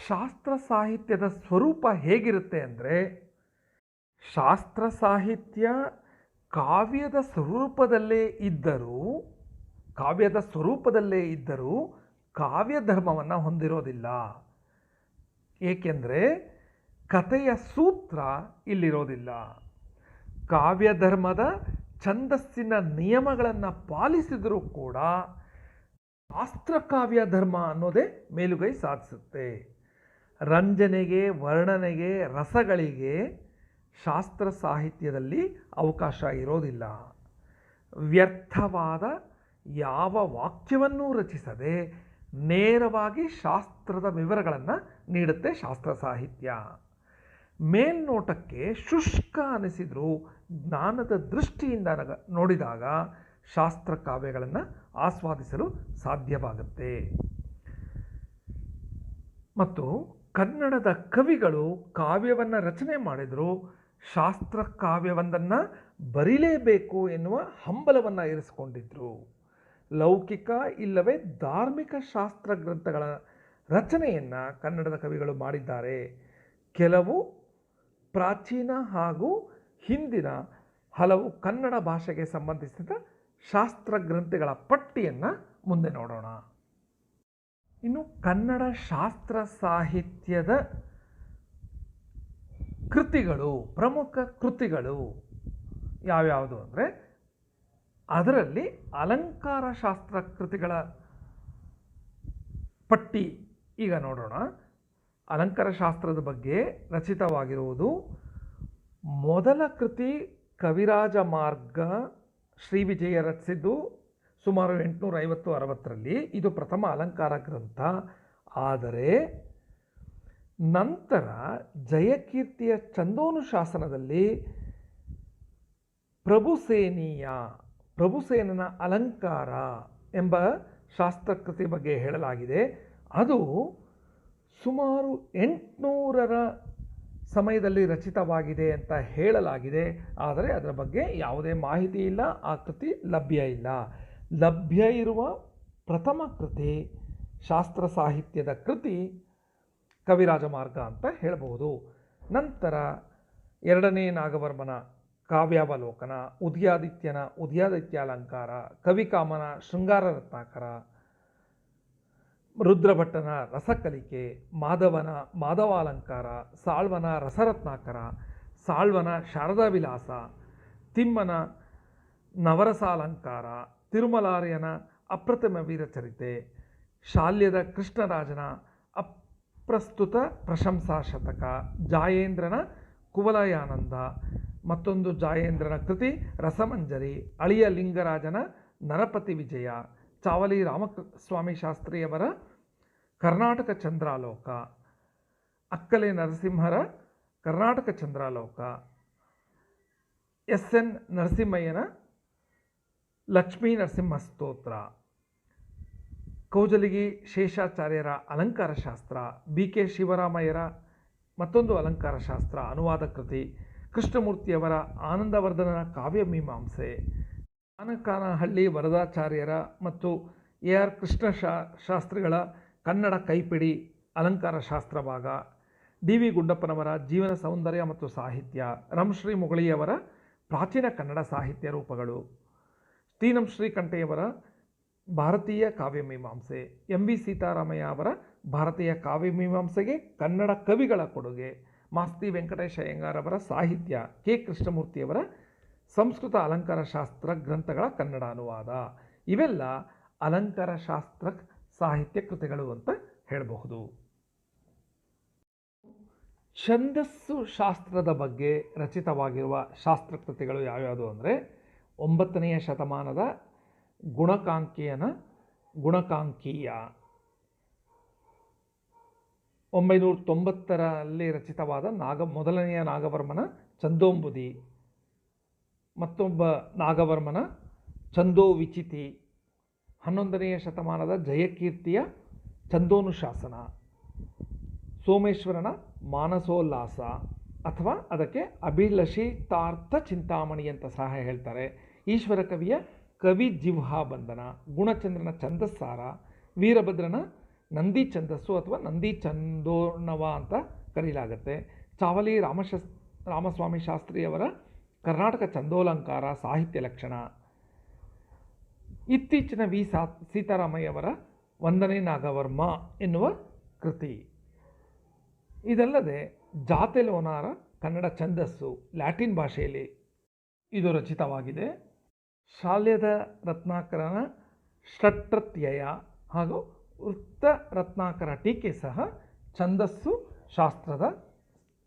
ಶಾಸ್ತ್ರ ಸಾಹಿತ್ಯದ ಸ್ವರೂಪ ಹೇಗಿರುತ್ತೆ ಅಂದರೆ, ಶಾಸ್ತ್ರ ಸಾಹಿತ್ಯ ಕಾವ್ಯದ ಸ್ವರೂಪದಲ್ಲೇ ಇದ್ದರೂ ಕಾವ್ಯ ಧರ್ಮವನ್ನು ಹೊಂದಿರೋದಿಲ್ಲ. ಏಕೆಂದರೆ ಕಥೆಯ ಸೂತ್ರ ಇಲ್ಲಿರೋದಿಲ್ಲ. ಕಾವ್ಯ ಧರ್ಮದ ಛಂದಸ್ಸಿನ ನಿಯಮಗಳನ್ನು ಪಾಲಿಸಿದರೂ ಕೂಡ ಶಾಸ್ತ್ರಕಾವ್ಯ ಧರ್ಮ ಅನ್ನೋದೇ ಮೇಲುಗೈ ಸಾಧಿಸುತ್ತೆ. ರಂಜನೆಗೆ, ವರ್ಣನೆಗೆ, ರಸಗಳಿಗೆ ಶಾಸ್ತ್ರ ಸಾಹಿತ್ಯದಲ್ಲಿ ಅವಕಾಶ ಇರೋದಿಲ್ಲ. ವ್ಯರ್ಥವಾದ ಯಾವ ವಾಕ್ಯವನ್ನೂ ರಚಿಸದೆ ನೇರವಾಗಿ ಶಾಸ್ತ್ರದ ವಿವರಗಳನ್ನು ನೀಡುತ್ತೆ ಶಾಸ್ತ್ರ ಸಾಹಿತ್ಯ. ಮೇಲ್ನೋಟಕ್ಕೆ ಶುಷ್ಕ ಅನಿಸಿದರೂ ಜ್ಞಾನದ ದೃಷ್ಟಿಯಿಂದ ನೋಡಿದಾಗ ಶಾಸ್ತ್ರ ಕಾವ್ಯಗಳನ್ನು ಆಸ್ವಾದಿಸಲು ಸಾಧ್ಯವಾಗುತ್ತೆ. ಮತ್ತು ಕನ್ನಡದ ಕವಿಗಳು ಕಾವ್ಯವನ್ನು ರಚನೆ ಮಾಡಿದರೂ ಶಾಸ್ತ್ರ ಕಾವ್ಯವೊಂದನ್ನು ಬರೀಲೇಬೇಕು ಎನ್ನುವ ಹಂಬಲವನ್ನು ಇರಿಸಿಕೊಂಡಿದ್ದರು. ಲೌಕಿಕ ಇಲ್ಲವೇ ಧಾರ್ಮಿಕ ಶಾಸ್ತ್ರ ಗ್ರಂಥಗಳ ರಚನೆಯನ್ನು ಕನ್ನಡದ ಕವಿಗಳು ಮಾಡಿದ್ದಾರೆ. ಕೆಲವು ಪ್ರಾಚೀನ ಹಾಗೂ ಹಿಂದಿನ ಹಲವು ಕನ್ನಡ ಭಾಷೆಗೆ ಸಂಬಂಧಿಸಿದ ಶಾಸ್ತ್ರ ಗ್ರಂಥಗಳ ಪಟ್ಟಿಯನ್ನು ಮುಂದೆ ನೋಡೋಣ. ಇನ್ನು ಕನ್ನಡ ಶಾಸ್ತ್ರ ಸಾಹಿತ್ಯದ ಕೃತಿಗಳು, ಪ್ರಮುಖ ಕೃತಿಗಳು ಯಾವ್ಯಾವುದು ಅಂದರೆ, ಅದರಲ್ಲಿ ಅಲಂಕಾರ ಶಾಸ್ತ್ರ ಕೃತಿಗಳ ಪಟ್ಟಿ ಈಗ ನೋಡೋಣ. ಅಲಂಕಾರ ಶಾಸ್ತ್ರದ ಬಗ್ಗೆ ರಚಿತವಾಗಿರುವುದು ಮೊದಲ ಕೃತಿ ಕವಿರಾಜ ಮಾರ್ಗ, ಶ್ರೀ ವಿಜಯ ರಚಿಸಿದ್ದು ಸುಮಾರು 850-60ರಲ್ಲಿ. ಇದು ಪ್ರಥಮ ಅಲಂಕಾರ ಗ್ರಂಥ. ಆದರೆ ನಂತರ ಜಯಕೀರ್ತಿಯ ಛಂದೋನುಶಾಸನದಲ್ಲಿ ಪ್ರಭುಸೇನನ ಅಲಂಕಾರ ಎಂಬ ಶಾಸ್ತ್ರಕೃತಿ ಬಗ್ಗೆ ಹೇಳಲಾಗಿದೆ. ಅದು ಸುಮಾರು 800ರ ಸಮಯದಲ್ಲಿ ರಚಿತವಾಗಿದೆ ಅಂತ ಹೇಳಲಾಗಿದೆ. ಆದರೆ ಅದರ ಬಗ್ಗೆ ಯಾವುದೇ ಮಾಹಿತಿ ಇಲ್ಲ, ಆ ಕೃತಿ ಲಭ್ಯ ಇಲ್ಲ. ಲಭ್ಯ ಇರುವ ಪ್ರಥಮ ಕೃತಿ ಶಾಸ್ತ್ರ ಸಾಹಿತ್ಯದ ಕೃತಿ ಕವಿರಾಜ ಮಾರ್ಗ ಅಂತ ಹೇಳಬಹುದು. ನಂತರ ಎರಡನೇ ನಾಗವರ್ಮನ ಕಾವ್ಯಾವಲೋಕನ, ಉದಯಾದಿತ್ಯನ ಉದಯಾದಿತ್ಯಾಲಂಕಾರ, ಕವಿಕಾಮನ ಶೃಂಗಾರ ರತ್ನಾಕರ, ರುದ್ರಭಟ್ಟನ ರಸಕಲಿಕೆ, ಮಾಧವನ ಮಾಧವಾಲಂಕಾರ, ಸಾಳ್ವನ ರಸರತ್ನಾಕರ, ಸಾಳ್ವನ ಶಾರದಾ ವಿಲಾಸ, ತಿಮ್ಮನ ನವರಸಾಲಂಕಾರ, ತಿರುಮಲಾರ್ಯನ ಅಪ್ರತಿಮ ವೀರಚರಿತೆ, ಶಾಲ್ಯದ ಕೃಷ್ಣರಾಜನ ಅಪ್ರಸ್ತುತ ಪ್ರಶಂಸಾ ಶತಕ, ಜಾಯೇಂದ್ರನ ಕುವಲಯಾನಂದ, ಮತ್ತೊಂದು ಜಾಯೇಂದ್ರನ ಕೃತಿ ರಸಮಂಜರಿ, ಅಳಿಯ ಲಿಂಗರಾಜನ ನರಪತಿ ವಿಜಯ, ಚಾವಲಿ ರಾಮಸ್ವಾಮಿ ಶಾಸ್ತ್ರಿಯವರ ಕರ್ನಾಟಕ ಚಂದ್ರಾಲೋಕ, ಅಕ್ಕಲೆ ನರಸಿಂಹರ ಕರ್ನಾಟಕ ಚಂದ್ರಾಲೋಕ, SN ನರಸಿಂಹಯ್ಯನ ಲಕ್ಷ್ಮೀ ನರಸಿಂಹ ಸ್ತೋತ್ರ, ಕೌಜಲಗಿ ಶೇಷಾಚಾರ್ಯರ ಅಲಂಕಾರ ಶಾಸ್ತ್ರ, BK ಶಿವರಾಮಯ್ಯರ ಮತ್ತೊಂದು ಅಲಂಕಾರ ಶಾಸ್ತ್ರ ಅನುವಾದ ಕೃತಿ, ಕೃಷ್ಣಮೂರ್ತಿಯವರ ಆನಂದವರ್ಧನನ ಕಾವ್ಯಮೀಮಾಂಸೆ, ಕಾನಕಾನಹಳ್ಳಿ ವರದಾಚಾರ್ಯರ ಮತ್ತು AR ಕೃಷ್ಣ ಶಾಸ್ತ್ರಿಗಳ ಕನ್ನಡ ಕೈಪಿಡಿ ಅಲಂಕಾರ ಶಾಸ್ತ್ರ ಭಾಗ, DV ಗುಂಡಪ್ಪನವರ ಜೀವನ ಸೌಂದರ್ಯ ಮತ್ತು ಸಾಹಿತ್ಯ, ರಂಶ್ರೀ ಮುಗಳಿಯವರ ಪ್ರಾಚೀನ ಕನ್ನಡ ಸಾಹಿತ್ಯ ರೂಪಗಳು, ತೀನಂ ಶ್ರೀಕಂಠೆಯವರ ಭಾರತೀಯ ಕಾವ್ಯಮೀಮಾಂಸೆ, ಎಂ ವಿ ಸೀತಾರಾಮಯ್ಯ ಅವರ ಭಾರತೀಯ ಕಾವ್ಯಮೀಮಾಂಸೆಗೆ ಕನ್ನಡ ಕವಿಗಳ ಕೊಡುಗೆ, ಮಾಸ್ತಿ ವೆಂಕಟೇಶ ಅಯ್ಯಂಗಾರ್ ಅವರ ಸಾಹಿತ್ಯ, ಕೆ ಕೃಷ್ಣಮೂರ್ತಿಯವರ ಸಂಸ್ಕೃತ ಅಲಂಕಾರ ಶಾಸ್ತ್ರ ಗ್ರಂಥಗಳ ಕನ್ನಡ ಅನುವಾದ, ಇವೆಲ್ಲ ಅಲಂಕಾರ ಶಾಸ್ತ್ರ ಸಾಹಿತ್ಯ ಕೃತಿಗಳು ಅಂತ ಹೇಳಬಹುದು. ಛಂದಸ್ಸು ಶಾಸ್ತ್ರದ ಬಗ್ಗೆ ರಚಿತವಾಗಿರುವ ಶಾಸ್ತ್ರಕೃತಿಗಳು ಯಾವ್ಯಾವುದು ಅಂದರೆ 9ನೇ ಶತಮಾನದ ಗುಣಕಾಂಕೀಯನ ಗುಣಕಾಂಕೀಯ, 990ರಲ್ಲಿ ರಚಿತವಾದ ಮೊದಲನೆಯ ನಾಗವರ್ಮನ ಛಂದೋಂಬುದಿ, ಮತ್ತೊಬ್ಬ ನಾಗವರ್ಮನ ಛಂದೋವಿಚಿತಿ, 11ನೇ ಶತಮಾನದ ಜಯಕೀರ್ತಿಯ ಛಂದೋನುಶಾಸನ, ಸೋಮೇಶ್ವರನ ಮಾನಸೋಲ್ಲಾಸ ಅಥವಾ ಅದಕ್ಕೆ ಅಭಿಲಷಿತಾರ್ಥ ಚಿಂತಾಮಣಿ ಅಂತ ಸಹ ಹೇಳ್ತಾರೆ, ಈಶ್ವರ ಕವಿಯ ಕವಿ ಜಿಹ್ವಾ ಬಂಧನ, ಗುಣಚಂದ್ರನ ಛಂದಸ್ಸಾರ, ವೀರಭದ್ರನ ನಂದಿ ಛಂದಸ್ಸು ಅಥವಾ ನಂದಿ ಛಂದೋರ್ಣವ ಅಂತ ಕರೆಯಲಾಗುತ್ತೆ, ಚಾವಲಿ ರಾಮಸ್ವಾಮಿ ಶಾಸ್ತ್ರಿಯವರ ಕರ್ನಾಟಕ ಛಂದೋಲಂಕಾರ ಸಾಹಿತ್ಯ ಲಕ್ಷಣ, ಇತ್ತೀಚಿನ ವಿ ಸೀತಾರಾಮಯ್ಯವರ 1ನೇ ನಾಗವರ್ಮ ಎನ್ನುವ ಕೃತಿ. ಇದಲ್ಲದೆ ಜಾತೆಲೋನಾರ ಕನ್ನಡ ಛಂದಸ್ಸು ಲ್ಯಾಟಿನ್ ಭಾಷೆಯಲ್ಲಿ ಇದು ರಚಿತವಾಗಿದೆ. ಶಾಲ್ಯದ ರತ್ನಾಕರನ ಷಟ್ರತ್ಯಯ ಹಾಗೂ ವೃತ್ತ ರತ್ನಾಕರ ಟೀಕೆ ಸಹ ಛಂದಸ್ಸು ಶಾಸ್ತ್ರದ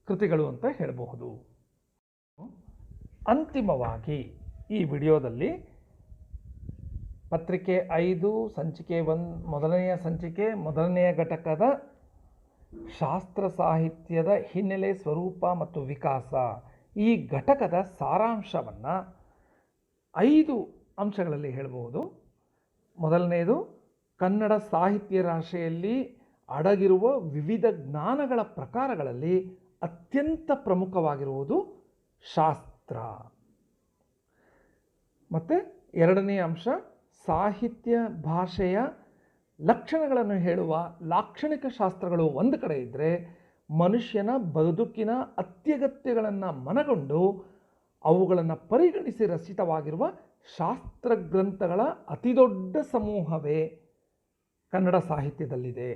ಕೃತಿಗಳು ಅಂತ ಹೇಳಬಹುದು. ಅಂತಿಮವಾಗಿ ಈ ವಿಡಿಯೋದಲ್ಲಿ ಪತ್ರಿಕೆ 5 ಸಂಚಿಕೆ 1 ಮೊದಲನೆಯ ಸಂಚಿಕೆ ಮೊದಲನೆಯ ಘಟಕದ ಶಾಸ್ತ್ರ ಸಾಹಿತ್ಯದ ಹಿನ್ನೆಲೆ, ಸ್ವರೂಪ ಮತ್ತು ವಿಕಾಸ ಈ ಘಟಕದ ಸಾರಾಂಶವನ್ನು 5 ಅಂಶಗಳಲ್ಲಿ ಹೇಳಬಹುದು. ಮೊದಲನೆಯದು, ಕನ್ನಡ ಸಾಹಿತ್ಯ ರಾಶಿಯಲ್ಲಿ ಅಡಗಿರುವ ವಿವಿಧ ಜ್ಞಾನಗಳ ಪ್ರಕಾರಗಳಲ್ಲಿ ಅತ್ಯಂತ ಪ್ರಮುಖವಾಗಿರುವುದು ಶಾಸ್ತ್ರ. ಮತ್ತು 2ನೇ ಅಂಶ, ಸಾಹಿತ್ಯ ಭಾಷೆಯ ಲಕ್ಷಣಗಳನ್ನು ಹೇಳುವ ಲಾಕ್ಷಣಿಕ ಶಾಸ್ತ್ರಗಳು ಒಂದು ಕಡೆ ಇದ್ದರೆ, ಮನುಷ್ಯನ ಬದುಕಿನ ಅತ್ಯಗತ್ಯಗಳನ್ನು ಮನಗೊಂಡು ಅವುಗಳನ್ನು ಪರಿಗಣಿಸಿ ರಚಿತವಾಗಿರುವ ಶಾಸ್ತ್ರ ಗ್ರಂಥಗಳ ಅತಿದೊಡ್ಡ ಸಮೂಹವೇ ಕನ್ನಡ ಸಾಹಿತ್ಯದಲ್ಲಿದೆ.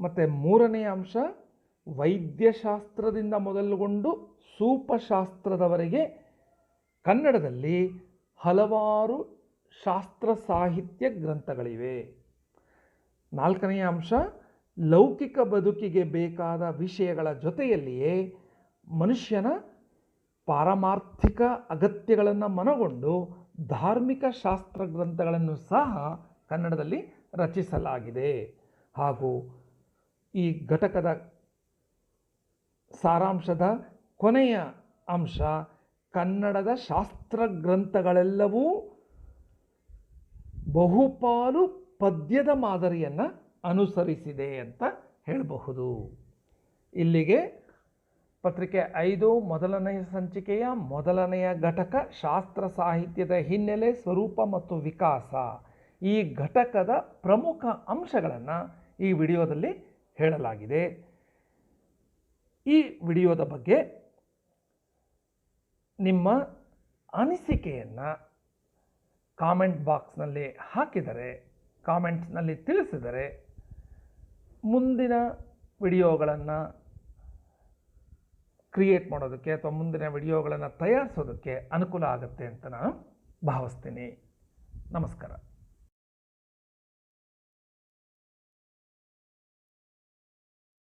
ಮತ್ತು 3ನೇ ಅಂಶ, ವೈದ್ಯಶಾಸ್ತ್ರದಿಂದ ಮೊದಲುಗೊಂಡು ಸೂಪಶಾಸ್ತ್ರದವರೆಗೆ ಕನ್ನಡದಲ್ಲಿ ಹಲವಾರು ಶಾಸ್ತ್ರ ಸಾಹಿತ್ಯ ಗ್ರಂಥಗಳಿವೆ. 4ನೇ ಅಂಶ, ಲೌಕಿಕ ಬದುಕಿಗೆ ಬೇಕಾದ ವಿಷಯಗಳ ಜೊತೆಯಲ್ಲಿಯೇ ಮನುಷ್ಯನ ಪಾರಮಾರ್ಥಿಕ ಅಗತ್ಯಗಳನ್ನು ಮನಗೊಂಡು ಧಾರ್ಮಿಕ ಶಾಸ್ತ್ರ ಗ್ರಂಥಗಳನ್ನು ಸಹ ಕನ್ನಡದಲ್ಲಿ ರಚಿಸಲಾಗಿದೆ. ಹಾಗೂ ಈ ಘಟಕದ ಸಾರಾಂಶದ ಕೊನೆಯ ಅಂಶ, ಕನ್ನಡದ ಶಾಸ್ತ್ರ ಗ್ರಂಥಗಳೆಲ್ಲವೂ ಬಹುಪಾಲು ಪದ್ಯದ ಮಾದರಿಯನ್ನು ಅನುಸರಿಸಿದೆ ಅಂತ ಹೇಳಬಹುದು. ಇಲ್ಲಿಗೆ ಪತ್ರಿಕೆ 5 ಮೊದಲನೆಯ ಸಂಚಿಕೆಯ ಮೊದಲನೆಯ ಘಟಕ ಶಾಸ್ತ್ರ ಸಾಹಿತ್ಯದ ಹಿನ್ನೆಲೆ, ಸ್ವರೂಪ ಮತ್ತು ವಿಕಾಸ ಈ ಘಟಕದ ಪ್ರಮುಖ ಅಂಶಗಳನ್ನು ಈ ವಿಡಿಯೋದಲ್ಲಿ ಹೇಳಲಾಗಿದೆ. ಈ ವಿಡಿಯೋದ ಬಗ್ಗೆ ನಿಮ್ಮ ಅನಿಸಿಕೆಯನ್ನು ಕಾಮೆಂಟ್ ಬಾಕ್ಸ್ನಲ್ಲಿ ಹಾಕಿದರೆ, ಕಾಮೆಂಟ್ಸ್ನಲ್ಲಿ ತಿಳಿಸಿದರೆ ಮುಂದಿನ ವಿಡಿಯೋಗಳನ್ನು ಕ್ರಿಯೇಟ್ ಮಾಡೋದಕ್ಕೆ ಅಥವಾ ಮುಂದಿನ ವಿಡಿಯೋಗಳನ್ನು ತಯಾರಿಸೋದಕ್ಕೆ ಅನುಕೂಲ ಆಗುತ್ತೆ ಅಂತ ನಾನು ಭಾವಿಸ್ತೀನಿ. ನಮಸ್ಕಾರ.